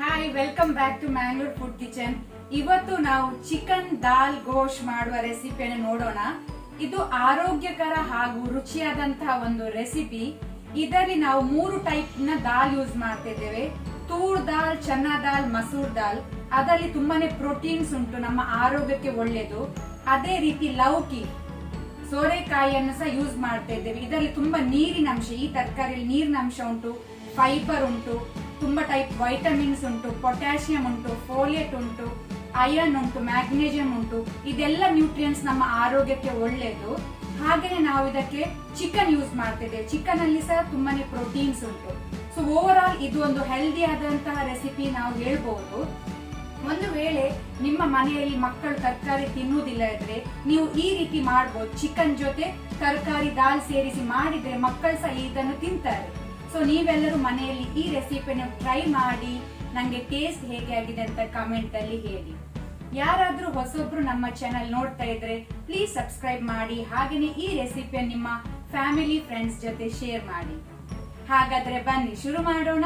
Hi, welcome back to Mangalore food kitchen. ಇವತ್ತು ನಾವು chicken ದಾಲ್ ಗೋಶ್ ಮಾಡುವ ರೆಸಿಪಿಯನ್ನು ನೋಡೋಣ. ಇದು ಆರೋಗ್ಯಕರ ಹಾಗೂ ರುಚಿಯಾದಂತಹ ಒಂದು ರೆಸಿಪಿ. ಇದರಲ್ಲಿ ನಾವು 3 ಟೈಪ್ ನ ದಾಲ್ ಯೂಸ್ ಮಾಡ್ತಾ ಇದ್ದೇವೆ. ತೂರ್ ದಾಲ್, ಚನ್ನಾ ದಾಲ್, ಮಸೂರ್ ದಾಲ್. ಅದರಲ್ಲಿ ತುಂಬಾನೇ ಪ್ರೋಟೀನ್ಸ್ ಉಂಟು, ನಮ್ಮ ಆರೋಗ್ಯಕ್ಕೆ ಒಳ್ಳೆಯದು. ಅದೇ ರೀತಿ ಲೌಕಿ, ಸೋರೆಕಾಯಿಯನ್ನು ಸಹ ಯೂಸ್ ಮಾಡ್ತಾ ಇದ್ದೇವೆ. ಇದರಲ್ಲಿ ತುಂಬಾ ನೀರಿನ ಅಂಶ, ಈ ತರಕಾರಿಯಲ್ಲಿ ನೀರಿನ ಅಂಶ ಉಂಟು, ಫೈಬರ್ ಉಂಟು, ತುಂಬಾ ಟೈಪ್ ವೈಟಮಿನ್ಸ್ ಉಂಟು, ಪೊಟ್ಯಾಷಿಯಂ ಉಂಟು, ಫೋಲೇಟ್ ಉಂಟು, ಐರನ್ ಉಂಟು, ಮ್ಯಾಗ್ನೇಷಿಯಂ ಉಂಟು. ಇದೆಲ್ಲ ನ್ಯೂಟ್ರಿಯೆಂಟ್ಸ್ ನಮ್ಮ ಆರೋಗ್ಯಕ್ಕೆ ಒಳ್ಳೆಯದು. ಹಾಗೆಯೇ ನಾವು ಇದಕ್ಕೆ ಚಿಕನ್ ಯೂಸ್ ಮಾಡ್ತಿದ್ದೇವೆ. ಚಿಕನ್ ಅಲ್ಲಿ ಸಹ ತುಂಬಾನೇ ಪ್ರೋಟೀನ್ಸ್ ಉಂಟು. ಸೊ ಓವರ್ ಆಲ್ ಇದು ಒಂದು ಹೆಲ್ದಿ ಆದಂತಹ ರೆಸಿಪಿ ನಾವು ಹೇಳ್ಬಹುದು. ಒಂದು ವೇಳೆ ನಿಮ್ಮ ಮನೆಯಲ್ಲಿ ಮಕ್ಕಳು ತರಕಾರಿ ತಿನ್ನುವುದಿಲ್ಲ ಇದ್ರೆ ನೀವು ಈ ರೀತಿ ಮಾಡಬಹುದು. ಚಿಕನ್ ಜೊತೆ ತರಕಾರಿ ದಾಲ್ ಸೇರಿಸಿ ಮಾಡಿದ್ರೆ ಮಕ್ಕಳು ಸಹ ಇದನ್ನು ತಿಂತಾರೆ. ಸೊ ನೀವೆಲ್ಲರೂ ಮನೆಯಲ್ಲಿ ಈ ರೆಸಿಪಿಯನ್ನು ಟ್ರೈ ಮಾಡಿ ನಂಗೆ ಟೇಸ್ಟ್ ಹೇಗೆ ಆಗಿದೆ ಅಂತ ಕಮೆಂಟ್ ಅಲ್ಲಿ ಹೇಳಿ. ಯಾರಾದ್ರೂ ಹೊಸೊಬ್ರು ನಮ್ಮ ಚಾನೆಲ್ ನೋಡ್ತಾ ಇದ್ರೆ ಪ್ಲೀಸ್ ಸಬ್ಸ್ಕ್ರೈಬ್ ಮಾಡಿ. ಹಾಗೇನೆ ಈ ರೆಸಿಪಿಯನ್ನು ನಿಮ್ಮ ಫ್ಯಾಮಿಲಿ ಫ್ರೆಂಡ್ಸ್ ಜೊತೆ ಶೇರ್ ಮಾಡಿ. ಹಾಗಾದ್ರೆ ಬನ್ನಿ ಶುರು ಮಾಡೋಣ.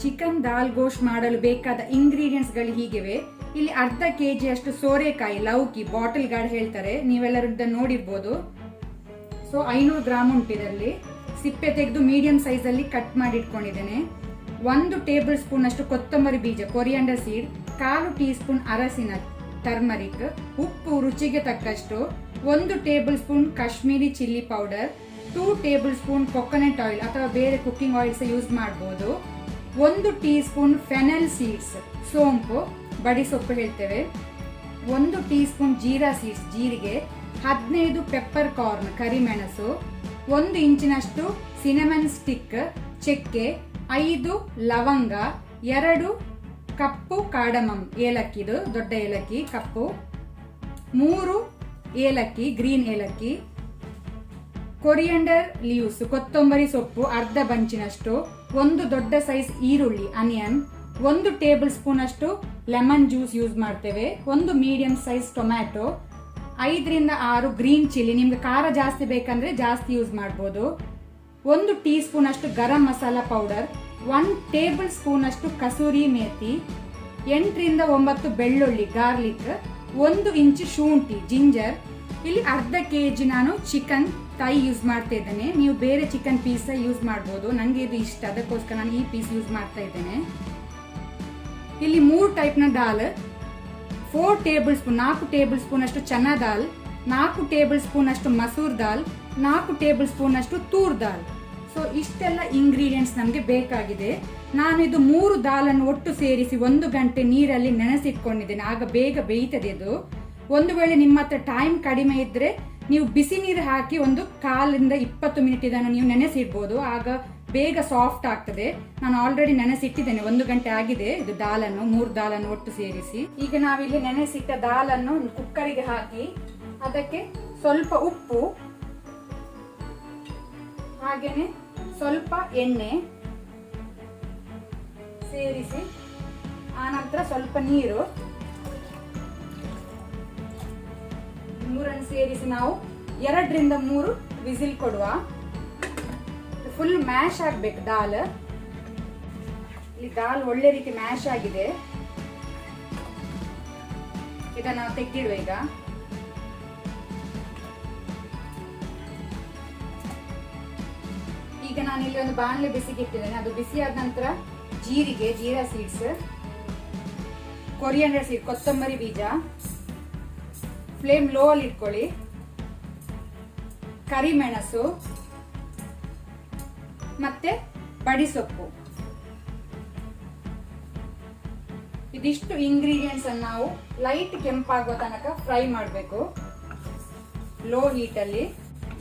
ಚಿಕನ್ ದಾಲ್ ಗೋಶ್ ಮಾಡಲು ಬೇಕಾದ ಇಂಗ್ರೀಡಿಯೆಂಟ್ಸ್ ಗಳು ಹೀಗಿವೆ. ಇಲ್ಲಿ ಅರ್ಧ ಕೆಜಿ ಅಷ್ಟು ಸೋರೆಕಾಯಿ, ಲೌಕಿ, ಬಾಟಲ್ ಗಾರ್ಡ್ ಹೇಳ್ತಾರೆ, ನೀವೆಲ್ಲರೂ ಇದನ್ನು ನೋಡಿರ್ಬೋದು. ಸೊ 500 ಗ್ರಾಮ್ ಉಂಟು. ಇದರಲ್ಲಿ ಸಿಪ್ಪೆ ತೆಗೆದು ಮೀಡಿಯಂ ಸೈಜ್ ಅಲ್ಲಿ ಕಟ್ ಮಾಡಿ ಇಟ್ಕೊಂಡಿದ್ದೇನೆ. 1 ಟೇಬಲ್ ಸ್ಪೂನ್ ಅಷ್ಟು ಕೊತ್ತಂಬರಿ ಬೀಜ, ಕೊರಿಯಾಂಡರ್ ಸೀಡ್, 1/4 ಟೀ ಸ್ಪೂನ್ ಅರಸಿನ, ಟರ್ಮರಿಕ್, ಉಪ್ಪು ರುಚಿಗೆ ತಕ್ಕಷ್ಟು, 1 table spoon Kashmiri chilli powder, 2 table spoon coconut oil ಅಥವಾ ಬೇರೆ ಕುಕಿಂಗ್ ಆಯಿಲ್ಸ್ ಯೂಸ್ ಮಾಡಬಹುದು, 1 ಟೀ ಸ್ಪೂನ್ ಫೆನಲ್ ಸೀಡ್ಸ್, ಸೋಂಪು, ಬಡಿ ಸೊಪ್ಪು ಹೇಳ್ತೇವೆ, 1 ಟೀ ಸ್ಪೂನ್ ಜೀರಾ ಸೀಡ್ಸ್, ಜೀರಿಗೆ, 15 ಪೆಪ್ಪರ್ ಕಾರ್ನ್, ಕರಿಮೆಣಸು, 1 ಇಂಚಿನಷ್ಟು ಸಿನಮನ್ ಸ್ಟಿಕ್, ಚಕ್ಕೆ, 5 ಲವಂಗ, 2 ಕಪ್ಪು ಕಾರ್ಡಮಮ್, ಏಲಕ್ಕಿದು ದೊಡ್ಡ ಏಲಕ್ಕಿ ಕಪ್ಪು, 3 ಏಲಕ್ಕಿ, ಗ್ರೀನ್ ಏಲಕ್ಕಿ, ಕೊರಿಯಾಂಡರ್ ಲೀವ್ಸ್, ಕೊತ್ತಂಬರಿ ಸೊಪ್ಪು ಅರ್ಧ ಬಂಚಿನಷ್ಟು, 1 ದೊಡ್ಡ ಸೈಜ್ ಈರುಳ್ಳಿ, ಅನಿಯನ್, 1 ಟೇಬಲ್ ಸ್ಪೂನ್ ಅಷ್ಟು ಲೆಮನ್ ಜ್ಯೂಸ್ ಯೂಸ್ ಮಾಡ್ತೇವೆ, 1 ಮೀಡಿಯಂ ಸೈಜ್ ಟೊಮ್ಯಾಟೊ, 5 ರಿಂದ 6 ಗ್ರೀನ್ ಚಿಲ್ಲಿ, ನಿಮ್ಗೆ ಖಾರ ಜಾಸ್ತಿ ಬೇಕಂದ್ರೆ ಜಾಸ್ತಿ ಯೂಸ್ ಮಾಡಬಹುದು, 1 ಟೀ ಸ್ಪೂನ್ ಅಷ್ಟು ಗರಂ ಮಸಾಲಾ ಪೌಡರ್, 1 ಟೇಬಲ್ ಸ್ಪೂನ್ ಅಷ್ಟು ಕಸೂರಿ ಮೇಥಿ, 8 ರಿಂದ 9 ಬೆಳ್ಳುಳ್ಳಿ, ಗಾರ್ಲಿಕ್, 1 ಇಂಚ್ ಶುಂಠಿ, ಜಿಂಜರ್. ಇಲ್ಲಿ ಅರ್ಧ ಕೆಜಿ ನಾನು ಚಿಕನ್ ಥೈ ಯೂಸ್ ಮಾಡ್ತಾ ಇದ್ದೇನೆ. ನೀವು ಬೇರೆ ಚಿಕನ್ ಪೀಸ್ ಯೂಸ್ ಮಾಡಬಹುದು. ನಂಗೆ ಇದು ಇಷ್ಟ, ಅದಕ್ಕೋಸ್ಕರ ನಾನು ಈ ಪೀಸ್ ಯೂಸ್ ಮಾಡ್ತಾ ಇದ್ದೇನೆ. ಇಲ್ಲಿ 3 ಟೈಪ್ ನ ದಾಲ್, 4 ಟೇಬಲ್ ಸ್ಪೂನ್, 4 ಟೇಬಲ್ ಸ್ಪೂನ್ ಅಷ್ಟು ಚನ್ನಾ ದಾಲ್, 4 ಟೇಬಲ್ ಸ್ಪೂನ್ ಅಷ್ಟು ಮಸೂರ್ ದಾಲ್, 4 ಟೇಬಲ್ ಸ್ಪೂನ್ ಅಷ್ಟು ತೂರ್ ದಾಲ್. ಸೊ ಇಷ್ಟೆಲ್ಲ ಇಂಗ್ರೀಡಿಯೆಂಟ್ಸ್ ನಮಗೆ ಬೇಕಾಗಿದೆ. ನಾನು ಇದು 3 ದಾಲನ್ನು ಒಟ್ಟು ಸೇರಿಸಿ 1 ಗಂಟೆ ನೀರಲ್ಲಿ ನೆನೆಸಿಟ್ಕೊಂಡಿದ್ದೇನೆ. ಆಗ ಬೇಗ ಬೇಯ್ತದೆ ಇದು. ಒಂದು ವೇಳೆ ನಿಮ್ಮ ಹತ್ರ ಟೈಮ್ ಕಡಿಮೆ ಇದ್ರೆ ನೀವು ಬಿಸಿ ನೀರು ಹಾಕಿ 1 ರಿಂದ 20 ಮಿನಿಟ್ ಇದನ್ನು ನೀವು ನೆನೆಸಿಡ್ಬೋದು. ಆಗ ಬೇಗ ಸಾಫ್ಟ್ ಆಗ್ತದೆ. ನಾನು ಆಲ್ರೆಡಿ ನೆನೆಸಿಟ್ಟಿದ್ದೇನೆ, 1 ಗಂಟೆ ಆಗಿದೆ. ಇದು ದಾಲನ್ನು 3 ದಾಲನ್ನು ಒಟ್ಟು ಸೇರಿಸಿ ಈಗ ನಾವಿಲ್ಲಿ ನೆನೆಸಿಟ್ಟ ದಾಲನ್ನು ಕುಕ್ಕರಿಗೆ ಹಾಕಿ ಅದಕ್ಕೆ ಸ್ವಲ್ಪ ಉಪ್ಪು, ಹಾಗೇನೆ ಸ್ವಲ್ಪ ಎಣ್ಣೆ ಸೇರಿಸಿ, ಆನಂತರ ಸ್ವಲ್ಪ ನೀರು, ಮೂರನ್ನು ಸೇರಿಸಿ ನಾವು 2 ರಿಂದ 3 ವಿಸಿಲ್ ಕೊಡುವ. ಫುಲ್ ಮ್ಯಾಶ್ ಆಗ್ಬೇಕು ದಾಲ್. ಇಲ್ಲಿ ದಾಲ್ ಒಳ್ಳೆ ರೀತಿ ಮ್ಯಾಶ್ ಆಗಿದೆ. ಇದನ್ನ ನಾವು ತೆಗೆದಿಡುವ. ಈಗ ನಾನು ಇಲ್ಲಿ ಒಂದು ಬಾಣಲೆ ಬಿಸಿಗೆ ಇಟ್ಟಿದ್ದೇನೆ. ಅದು ಬಿಸಿ ಆದ ನಂತರ ಜೀರಿಗೆ, ಜೀರಾ ಸೀಡ್ಸ್, ಕೊರಿಯಾಂಡರ್ ಸೀಡ್, ಕೊತ್ತಂಬರಿ ಬೀಜ, ಫ್ಲೇಮ್ ಲೋ ಅಲ್ಲಿ ಇಟ್ಕೊಳ್ಳಿ, ಕರಿಮೆಣಸು ಮತ್ತೆ ಬಡಿ ಸೊಪ್ಪು. ಇದಿಷ್ಟು ಇಂಗ್ರೀಡಿಯೆಂಟ್ಸ್ ಅನ್ನು ನಾವು ಲೈಟ್ ಕೆಂಪಾಗುವ ತನಕ ಫ್ರೈ ಮಾಡಬೇಕು, ಲೋ ಹೀಟ್ ಅಲ್ಲಿ.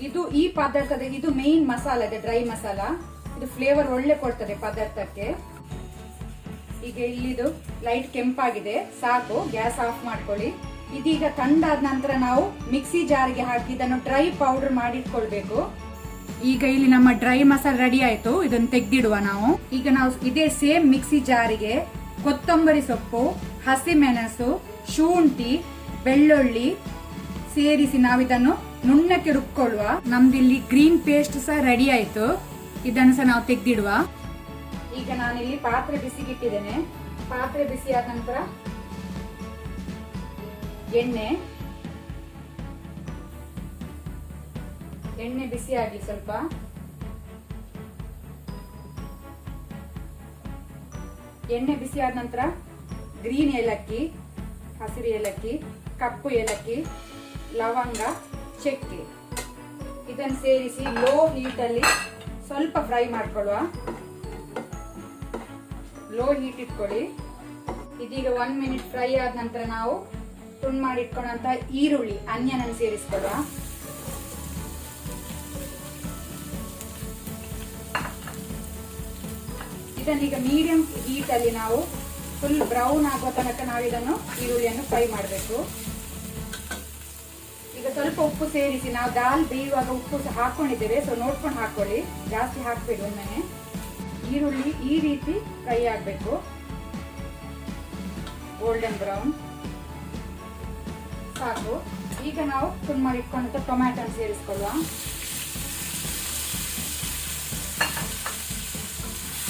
ಇದು ಈ ಪದಾರ್ಥದ ಇದು ಮೇನ್ ಮಸಾಲ ಇದೆ, ಡ್ರೈ ಮಸಾಲ. ಇದು ಫ್ಲೇವರ್ ಒಳ್ಳೆ ಕೊಡ್ತದೆ ಪದಾರ್ಥಕ್ಕೆ. ಈಗ ಇಲ್ಲಿದು ಲೈಟ್ ಕೆಂಪಾಗಿದೆ, ಸಾಕು. ಗ್ಯಾಸ್ ಆಫ್ ಮಾಡ್ಕೊಳ್ಳಿ. ಇದೀಗ ಥಂಡಾದ ನಂತರ ನಾವು ಮಿಕ್ಸಿ ಜಾರಿಗೆ ಹಾಕಿ ಇದನ್ನು ಡ್ರೈ ಪೌಡರ್ ಮಾಡಿಟ್ಕೊಳ್ಬೇಕು. ಈಗ ಇಲ್ಲಿ ನಮ್ಮ ಡ್ರೈ ಮಸಾಲ ರೆಡಿ ಆಯ್ತು. ಇದನ್ನು ತೆಗೆದಿಡುವ ನಾವು. ಈಗ ನಾವು ಇದೇ ಸೇಮ್ ಮಿಕ್ಸಿ ಜಾರಿಗೆ ಕೊತ್ತಂಬರಿ ಸೊಪ್ಪು, ಹಸಿಮೆಣಸು, ಶುಂಠಿ, ಬೆಳ್ಳುಳ್ಳಿ ಸೇರಿಸಿ ನಾವಿದನ್ನು ನುಣ್ಣಕ್ಕೆ ರುಬ್ಕೊಳ್ಳುವ. ನಮ್ದಿಲ್ಲಿ ಗ್ರೀನ್ ಪೇಸ್ಟ್ ಸಹ ರೆಡಿ ಆಯ್ತು. ಇದನ್ನು ಸಹ ನಾವು ತೆಗೆದಿಡುವ. ಈಗ ನಾನಿಲ್ಲಿ ಪಾತ್ರೆ ಬಿಸಿಗಿಟ್ಟಿದ್ದೇನೆ. ಪಾತ್ರೆ ಬಿಸಿ ಆದ ನಂತರ ಎಣ್ಣೆ ಬಿಸಿ ಆಗಲಿ ಸ್ವಲ್ಪ. ಎಣ್ಣೆ ಬಿಸಿ ಆದ ನಂತರ ಗ್ರೀನ್ ಏಲಕ್ಕಿ, ಹಸಿರು ಏಲಕ್ಕಿ, ಕಪ್ಪು ಏಲಕ್ಕಿ, ಲವಂಗ, ಚಕ್ಕೆ ಇದನ್ನು ಸೇರಿಸಿ ಲೋ ಹೀಟ್ ಅಲ್ಲಿ ಸ್ವಲ್ಪ ಫ್ರೈ ಮಾಡ್ಕೊಳ್ಳುವ. ಲೋ ಹೀಟ್ ಇಟ್ಕೊಳ್ಳಿ. ಇದೀಗ 1 ಮಿನಿಟ್ ಫ್ರೈ ಆದ ನಂತರ ನಾವು ತುಂಡು ಮಾಡಿ ಇಟ್ಕೊಂಡಂತ ಈರುಳ್ಳಿ, ಆನಿಯನ್ ಅನ್ನು ಸೇರಿಸ್ಕೊಳ್ಳುವ. ಇದನ್ನೀಗ ಮೀಡಿಯಂ ಹೀಟ್ ಅಲ್ಲಿ ನಾವು ಫುಲ್ ಬ್ರೌನ್ ಆಗುವ ತನಕ ನಾವು ಇದನ್ನು ಈರುಳ್ಳಿಯನ್ನು ಫ್ರೈ ಮಾಡಬೇಕು. ಈಗ ಸ್ವಲ್ಪ ಉಪ್ಪು ಸೇರಿಸಿ, ನಾವು ದಾಲ್ ಬೇಯುವಾಗ ಉಪ್ಪು ಸಹ ಹಾಕೊಂಡಿದ್ದೇವೆ, ಸೊ ನೋಡ್ಕೊಂಡು ಹಾಕೊಳ್ಳಿ, ಜಾಸ್ತಿ ಹಾಕ್ಬೇಡಿ ಒಮ್ಮೆನೆ. ಈರುಳ್ಳಿ ಈ ರೀತಿ ಫ್ರೈ ಆಗಬೇಕು, ಗೋಲ್ಡನ್ ಬ್ರೌನ್ ಸಾಕು. ಈಗ ನಾವು ತುಂಡು ಮಾಡಿ ಇಟ್ಕೊಂಡಂತ ಟೊಮ್ಯಾಟೊ ಸೇರಿಸ್ಕೊಳ್ಳುವ.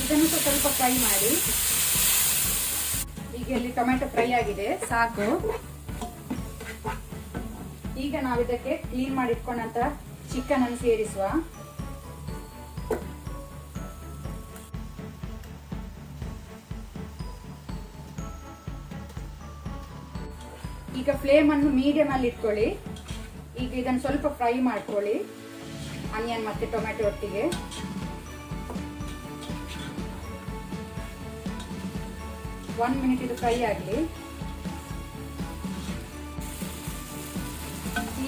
ಇದನ್ನು ಸ್ವಲ್ಪ ಫ್ರೈ ಮಾಡಿ. ಈಗ ಇಲ್ಲಿ ಟೊಮ್ಯಾಟೊ ಫ್ರೈ ಆಗಿದೆ, ಸಾಕು. ಈಗ ನಾವು ಇದಕ್ಕೆ ಕ್ಲೀನ್ ಮಾಡಿ ಇಟ್ಕೊಂಡಂತ ಚಿಕನ್ ಅನ್ನು ಸೇರಿಸುವ. ಈಗ ಫ್ಲೇಮ್ ಅನ್ನು ಮೀಡಿಯಂ ಅಲ್ಲಿ ಇಟ್ಕೊಳ್ಳಿ. ಈಗ ಇದನ್ನು ಸ್ವಲ್ಪ ಫ್ರೈ ಮಾಡ್ಕೊಳ್ಳಿ, ಆನಿಯನ್ ಮತ್ತೆ ಟೊಮ್ಯಾಟೊ ಒಟ್ಟಿಗೆ. ಒನ್ ಮಿನಿಟ್ ಇದು ಫ್ರೈ ಆಗಲಿ.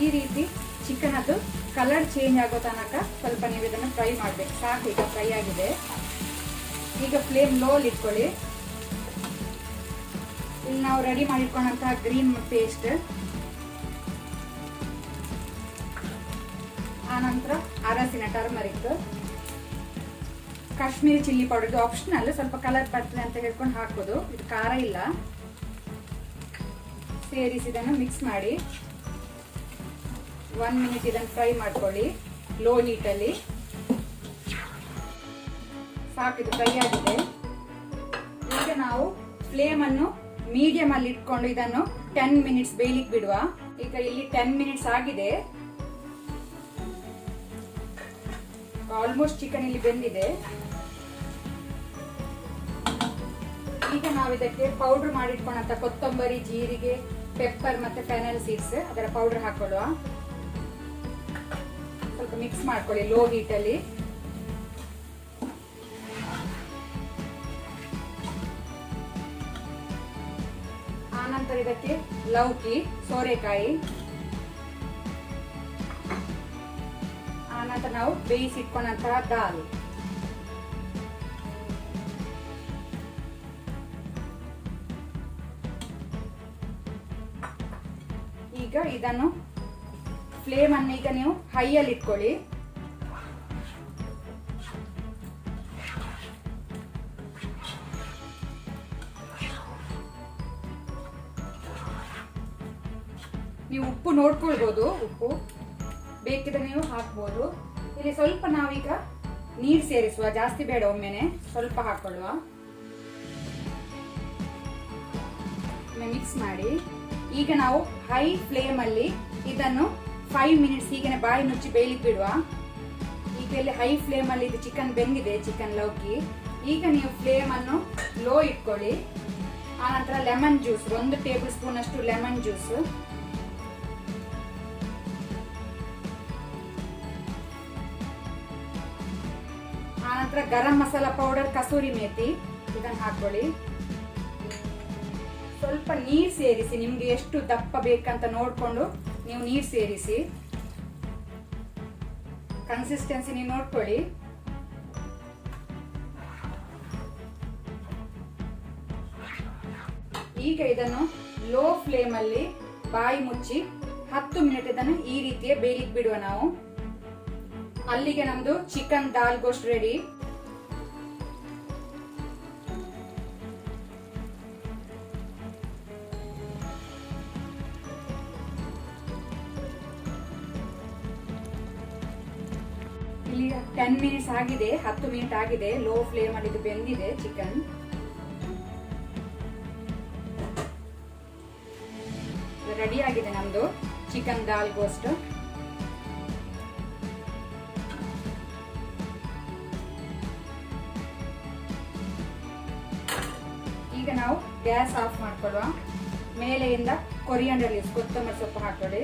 ಈ ರೀತಿ ಚಿಕನ್ ಅದು ಕಲರ್ ಚೇಂಜ್ ಆಗೋ ತನಕ ಸ್ವಲ್ಪ ನೀವು ಇದನ್ನು ಫ್ರೈ ಮಾಡಬೇಕು, ಸಾಕು. ಈಗ ಫ್ರೈ ಆಗಿದೆ. ಈಗ ಫ್ಲೇಮ್ ಲೋ ಅಲ್ಲಿ ಇಟ್ಕೊಳ್ಳಿ. ಇಲ್ಲಿ ನಾವು ರೆಡಿ ಮಾಡಿಟ್ಕೊಂಡಂತಹ ಗ್ರೀನ್ ಪೇಸ್ಟ್, ಆನಂತರ ಅರಸಿನ ಟರ್ಮರಿಕ್, ಕಾಶ್ಮೀರಿ ಚಿಲ್ಲಿ ಪೌಡರ್, ಇದು ಆಪ್ಷನಲ್, ಸ್ವಲ್ಪ ಕಲರ್ ಬರ್ತದೆ ಅಂತ ಹೇಳ್ಕೊಂಡು ಹಾಕೋದು, ಇದು ಖಾರ ಇಲ್ಲ. ಸೇರಿಸಿ ಇದನ್ನು ಮಿಕ್ಸ್ ಮಾಡಿ 1 ಮಿನಿಟ್ ಇದನ್ನು ಫ್ರೈ ಮಾಡ್ಕೊಳ್ಳಿ ಲೋ ಹೀಟ್ ಅಲ್ಲಿ. ಸಾಕು, ಇದು ಫ್ರೈ ಆಗಿದೆ. ಈಗ ನಾವು ಫ್ಲೇಮ್ ಅನ್ನು ಮೀಡಿಯಂ ಅಲ್ಲಿ ಇಟ್ಕೊಂಡು ಇದನ್ನು 10 ಮಿನಿಟ್ಸ್ ಬೇಯಲಿಕ್ಕೆ ಬಿಡುವ. ಈಗ ಇಲ್ಲಿ 10 ಮಿನಿಟ್ಸ್ ಆಗಿದೆ. ಆಲ್ಮೋಸ್ಟ್ ಚಿಕನ್ ಇಲ್ಲಿ ಬೆಂದಿದೆ. ಈಗ ನಾವು ಇದಕ್ಕೆ ಪೌಡರ್ ಮಾಡಿಟ್ಕೊಂಡಂತ ಕೊತ್ತಂಬರಿ, ಜೀರಿಗೆ, ಪೆಪ್ಪರ್ ಮತ್ತೆ ಫೆನಲ್ ಸೀಡ್ಸ್ ಅದರ ಪೌಡರ್ ಹಾಕೊಳ್ಳುವ. ಸ್ವಲ್ಪ ಮಿಕ್ಸ್ ಮಾಡ್ಕೊಳ್ಳಿ ಲೋ ಹೀಟ್ ಅಲ್ಲಿ. ಆನಂತರ ಇದಕ್ಕೆ ಲೌಕಿ, ಸೋರೆಕಾಯಿ, ಆನಂತರ ನಾವು ಬೇಯಿಸಿಟ್ಕೊಂಡಂತಹ ದಾಲ್, ಈಗ ಇದನ್ನು ಫ್ಲೇಮ್ ಅನ್ನು ಈಗ ನೀವು ಹೈ ಅಲ್ಲಿ ಇಟ್ಕೊಳ್ಳಿ. ನೀವು ಉಪ್ಪು ನೋಡ್ಕೊಳ್ಬಹುದು, ಉಪ್ಪು ಬೇಕಿದ್ರೆ ನೀವು ಹಾಕ್ಬೋದು. ಇಲ್ಲಿ ಸ್ವಲ್ಪ ನಾವೀಗ ನೀರು ಸೇರಿಸುವ, ಜಾಸ್ತಿ ಬೇಡ, ಒಮ್ಮೆನೆ ಸ್ವಲ್ಪ ಹಾಕೊಳ್ಳುವ. ಮಿಕ್ಸ್ ಮಾಡಿ. ಈಗ ನಾವು ಹೈ ಫ್ಲೇಮ್ ಅಲ್ಲಿ ಇದನ್ನು 5 ಮಿನಿಟ್ಸ್ ಹೀಗೆ ಬಾಯಿ ಮುಚ್ಚಿ ಬೇಯಲಿಕ್ಕೆ ಬಿಡುವ. ಈಗ ಇಲ್ಲಿ ಹೈ ಫ್ಲೇಮ್ ಅಲ್ಲಿ ಇದು ಚಿಕನ್ ಬೆಂದಿದೆ, ಚಿಕನ್ ಲೌಕಿ. ಈಗ ನೀವು ಫ್ಲೇಮ್ ಅನ್ನು ಲೋ ಇಟ್ಕೊಳ್ಳಿ. ಆನಂತರ ಲೆಮನ್ ಜ್ಯೂಸ್, 1 ಟೇಬಲ್ ಸ್ಪೂನ್ ಅಷ್ಟು ಲೆಮನ್ ಜ್ಯೂಸ್, ಆನಂತರ ಗರಂ ಮಸಾಲಾ ಪೌಡರ್, ಕಸೂರಿ ಮೇಥಿ ಇದನ್ನು ಹಾಕೊಳ್ಳಿ. ಸ್ವಲ್ಪ ನೀರು ಸೇರಿಸಿ, ನಿಮ್ಗೆ ಎಷ್ಟು ದಪ್ಪ ಬೇಕಂತ ನೋಡ್ಕೊಂಡು ನೀವು ನೀರು ಸೇರಿಸಿ. ಕನ್ಸಿಸ್ಟೆನ್ಸಿ ನೀವು ನೋಡ್ಕೊಳ್ಳಿ. ಈಗ ಇದನ್ನು ಲೋ ಫ್ಲೇಮ್ ಅಲ್ಲಿ ಬಾಯಿ ಮುಚ್ಚಿ 10 ಮಿನಿಟ್ ಇದನ್ನು ಈ ರೀತಿಯೇ ಬೇಯಲಿಕ್ಕೆ ಬಿಡುವ ನಾವು. ಅಲ್ಲಿಗೆ ನಮ್ದು ಚಿಕನ್ ದಾಲ್ ಗೋಸ್ಟ್ ರೆಡಿ. 10 ಮಿನಿಟ್ಸ್ ಆಗಿದೆ, 10 ಮಿನಿಟ್ ಆಗಿದೆ. ಲೋ ಫ್ಲೇಮ್ ಅಲ್ಲಿ ಇದು ಬೆಂದಿದೆ ಚಿಕನ್. ರೆಡಿ ಆಗಿದೆ ನಮ್ದು ಚಿಕನ್ ದಾಲ್ ಗೋಸ್ಟ್. ಈಗ ನಾವು ಗ್ಯಾಸ್ ಆಫ್ ಮಾಡ್ಕೊಳ್ಳುವ. ಮೇಲೆಯಿಂದ ಕೊರಿಯಾಂಡರ್ ಲೀವ್ಸ್, ಕೊತ್ತಂಬರಿ ಸೊಪ್ಪು ಹಾಕೊಳ್ಳಿ.